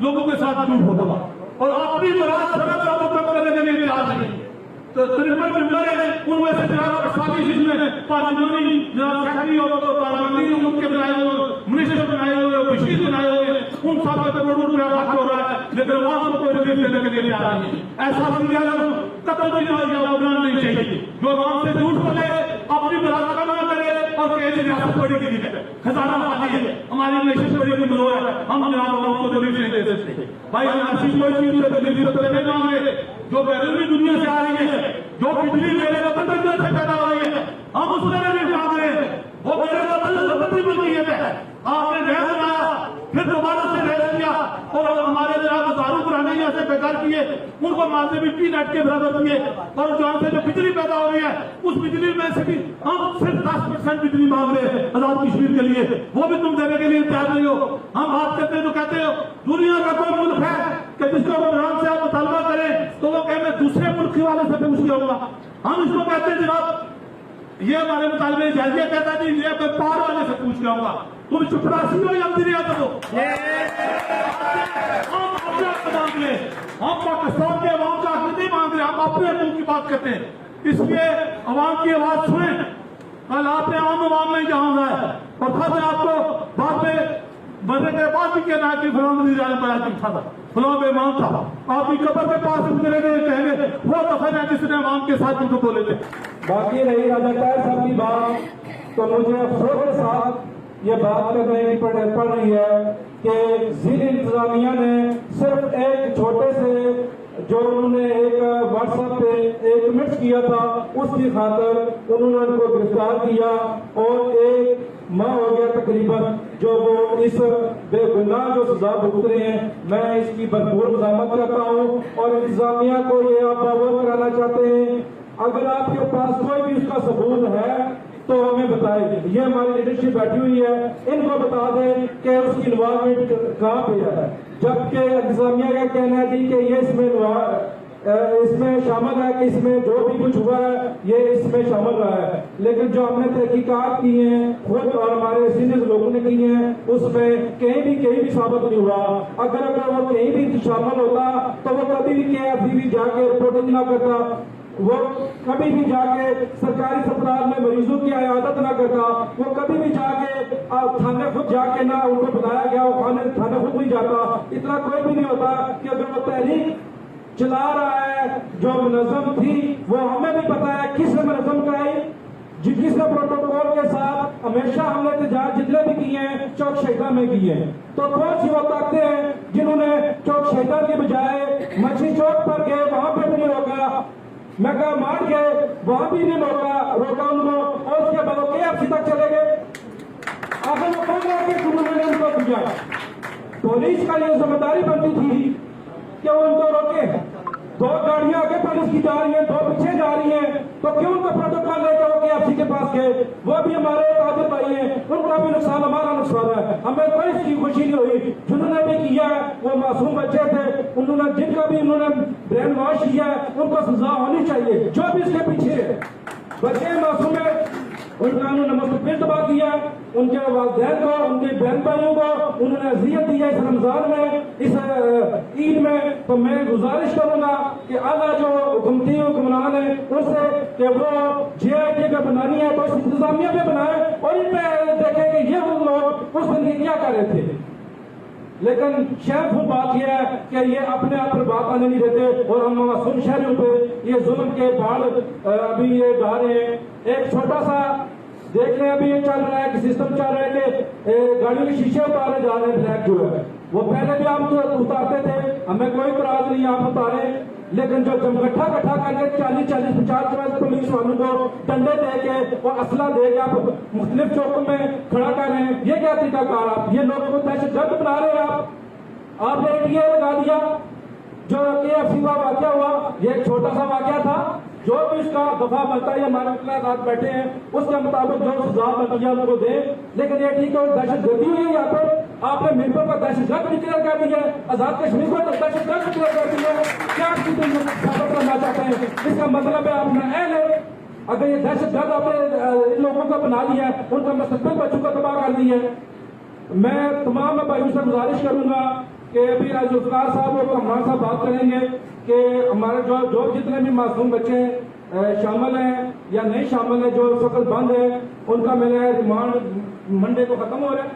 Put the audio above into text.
लोगों के साथ झूठ होता और अपनी मुराद करने के लिए तैयार नहीं। तो तिरपन मेंबर है, उनमें से 40 इसमें पार्लियामेंट्री सेक्रेटरी और पार्लियामेंट्री उनके बनाए हुए मिनिस्टर बनाए हुए वजीर बनाए हुए उन सब पे करोड़ों रुपया खर्च हो रहा है, लेकिन वहां को कोई रिलीफ देने के लिए तैयार नहीं। ऐसा विद्यालय कतई नहीं चाहिए जो आराम से झूठ बोले, अपनी मुराद करना करे और कहे रियासत बड़ी की है, खजाना खाली है, हमारी नशे बड़ी की मरो है, हम को रिलीफ नहीं दे सकते। भाई ऐसी कोई चीज रिलीफ नहीं मांगे जो बैरूनी दुनिया से आ रही है, जो बिजली मेरे वतन से पैदा हो रही है, हम उसमें भी मांग रहे हैं। वो मेरे वतन से मिल रही है, आपने नया बनाया फिर दोबारा से नया किया और हमारे हजारों पुराने ऐसे बेकार किए, उनको मारते मिट्टी नेट के बराबर किए और जहां से जो बिजली पैदा हो रही है उस बिजली में से भी हम सिर्फ 10% बिजली मांग रहे हैं आजाद कश्मीर के लिए, वो भी तुम देने के लिए तैयार नहीं हो। हम बात करते हैं तो कहते हो दुनिया का कोई मुल्क है कि जिसको इमरान से आप मुतालबा करें तो वो कहे दूसरे मुल्क वाले से पूछ के होगा। हम इसको कहते हैं जनाब ये हमारे मुतालबे जाइए, कहता जी ये कोई पार वाले से पूछ के होगा, तुम चपरासी हो या इंजीनियर हो। हम अपना मांग रहे, हम पाकिस्तान के अवाम का हक नहीं मांग रहे, हम अपने मुल्क की बात करते हैं। इसलिए अवाम की आवाज सुने। कल आपने आम अवाम में जहां है और था मैं आपको बाद में मरने के बाद भी कहना कि फलां वज़ीर-ए-आज़म बड़ा अच्छा था, फलां बेईमान था, आपकी कब्र के पास उतरेंगे कहेंगे वो दफन है जिसने अवाम के साथ झूठ बोले थे। बाकी रही राजा ताहिर साहब की बात, तो मुझे अफसोस के साथ ये बात करने की पड़ रही है कि ज़िला इंतजामिया ने सिर्फ एक छोटे से जो उन्होंने एक व्हाट्सएप पे एक मिनट किया था उसकी खातर उन्होंने उनको गिरफ्तार किया और 1 माह हो गया तकरीबन जो वो इस बेगुनाह जो सजा भुगत रहे हैं। मैं इसकी भरपूर मज़ामत करता हूँ और इंतजामिया को ये आप अवगत कराना चाहते हैं। अगर आपके पास कोई भी इसका सबूत है तो हमें बताएं। ये हमारी लीडरशिप बैठी हुई है, इनको बता दें कि उसकी इन्वॉल्वमेंट कहाँ पे है। जबकि इंतजामिया का कहना है जी कि ये इसमें शामिल है कि इसमें जो भी कुछ हुआ है ये इसमें शामिल रहा है, लेकिन जो हमने तहकीकात की हैं खुद और हमारे सीनियर लोगों ने की हैं उसमें कहीं भी साबित नहीं हुआ। अगर वो कहीं भी शामिल होता तो वो कभी भी KFDB जाके रिपोर्टिंग ना करता, वो कभी भी जाके सरकारी अस्पताल में मरीजों की इयादत ना करता, वो कभी भी जाके थाने खुद जाके ना उनको बताया गया वो थाने खुद नहीं जाता। इतना कोई भी नहीं होता कि अगर वो तहरीक चला रहा है जो मुनज़्ज़म थी वो हमें भी पता है किसने मुनज़्ज़म कराई, जिसने प्रोटोकॉल के साथ हमेशा हमने एहतजाज जितने भी किए हैं चौक शहीदा में किए हैं। तो कौन सी वो ताकतें हैं जिन्होंने चौक शहीदा के बजाय मछली चौक पर गए वहां पर भी नहीं रोका, मेगा मार गए वहां भी नहीं रोका उनको और उसके बाद KFC तक चले गए। आखिर वो कौन है कि उन्होंने उनको पूछा? पुलिस का ये जिम्मेदारी बनती थी कि वो उनको रोके। 2 गाड़ियां आगे पुलिस की जा रही है, 2 पीछे जा रही है, तो क्यों उनको प्रोटोकॉल लेकर KFC के पास के, वो भी हमारे काबिल भाई हैं, उनका भी नुकसान हमारा नुकसान है। हमें कोई इसकी खुशी नहीं हुई। जिन्होंने भी किया वो मासूम बच्चे थे, उन्होंने जिनका भी उन्होंने ब्रेन वॉश किया उनको सजा होनी चाहिए। जो भी इसके पीछे है बच्चे मासूम है, उनका उन्होंने मुस्तकिल तबाह किया, उनके वालिदैन को, उनके बहन भाइयों को उन्होंने अजियत दी है इस रमजान में, इस ईद में। तो मैं गुजारिश करूंगा कि आला जो हुकूमती हुक्मरान है उनसे कि वो JIT का बनानी है तो इस इंतजामिया पे बनाए और इन पे देखें कि ये वो लोग उस दिन क्या कर रहे थे। लेकिन शेरफुल बात यह है कि ये अपने आप पर बात आने नहीं देते और हम मासूम शहरियों पे ये जुल्म के बाढ़ अभी ये गा रहे हैं। एक छोटा सा देख रहे हैं, अभी ये चल रहा है कि सिस्टम चल रहा है कि गाड़ियों के शीशे उतारे जा रहे हैं। ब्लैक जो है वो पहले भी आप उतारते थे, हमें कोई इतराज नहीं आप उतारे, लेकिन जो जमगट्ठा इकट्ठा करके 40-40, 50-50 पुलिस वालों को डंडे दे के और असला दे के आप मुख्तलिफ चौकों में खड़ा कर रहे हैं, ये क्या तरीकाकार? आप ये लोगों को दहशतगर्द बना रहे हैं। आपने टीए लगा दिया। जो KFC का वाकया हुआ ये एक छोटा सा वाकया था, जो भी इसका दफा बनता है, हमारे साथ बैठे हैं उसके मुताबिक जो सजा बनती है उनको दे। लेकिन ये ठीक है दहशतगर्दी हुई है यहाँ पे, आपने मिर्पुर को दहशतगर्द डिक्लेयर कर दिया है, आजाद कश्मीर को दहशतगर्द डिक्लेयर कर दिया है। क्या आपकी साबित करना चाहते हैं? इसका मतलब है आप नाअहल है। अगर ये दहशतगर्द आपने इन लोगों को बना दिया है, उनका मुस्तकबिल बच्चों को तबाह कर दिया है। मैं तमाम भाइयों से गुजारिश करूंगा कि अभी जुल्फिकार साहब और कमरान साहब बात करेंगे कि हमारे जो जितने भी मासूम बच्चे शामिल हैं या नहीं शामिल है, जो इस वक्त बंद है, उनका मेरा रिमांड मंडे को खत्म हो रहा है।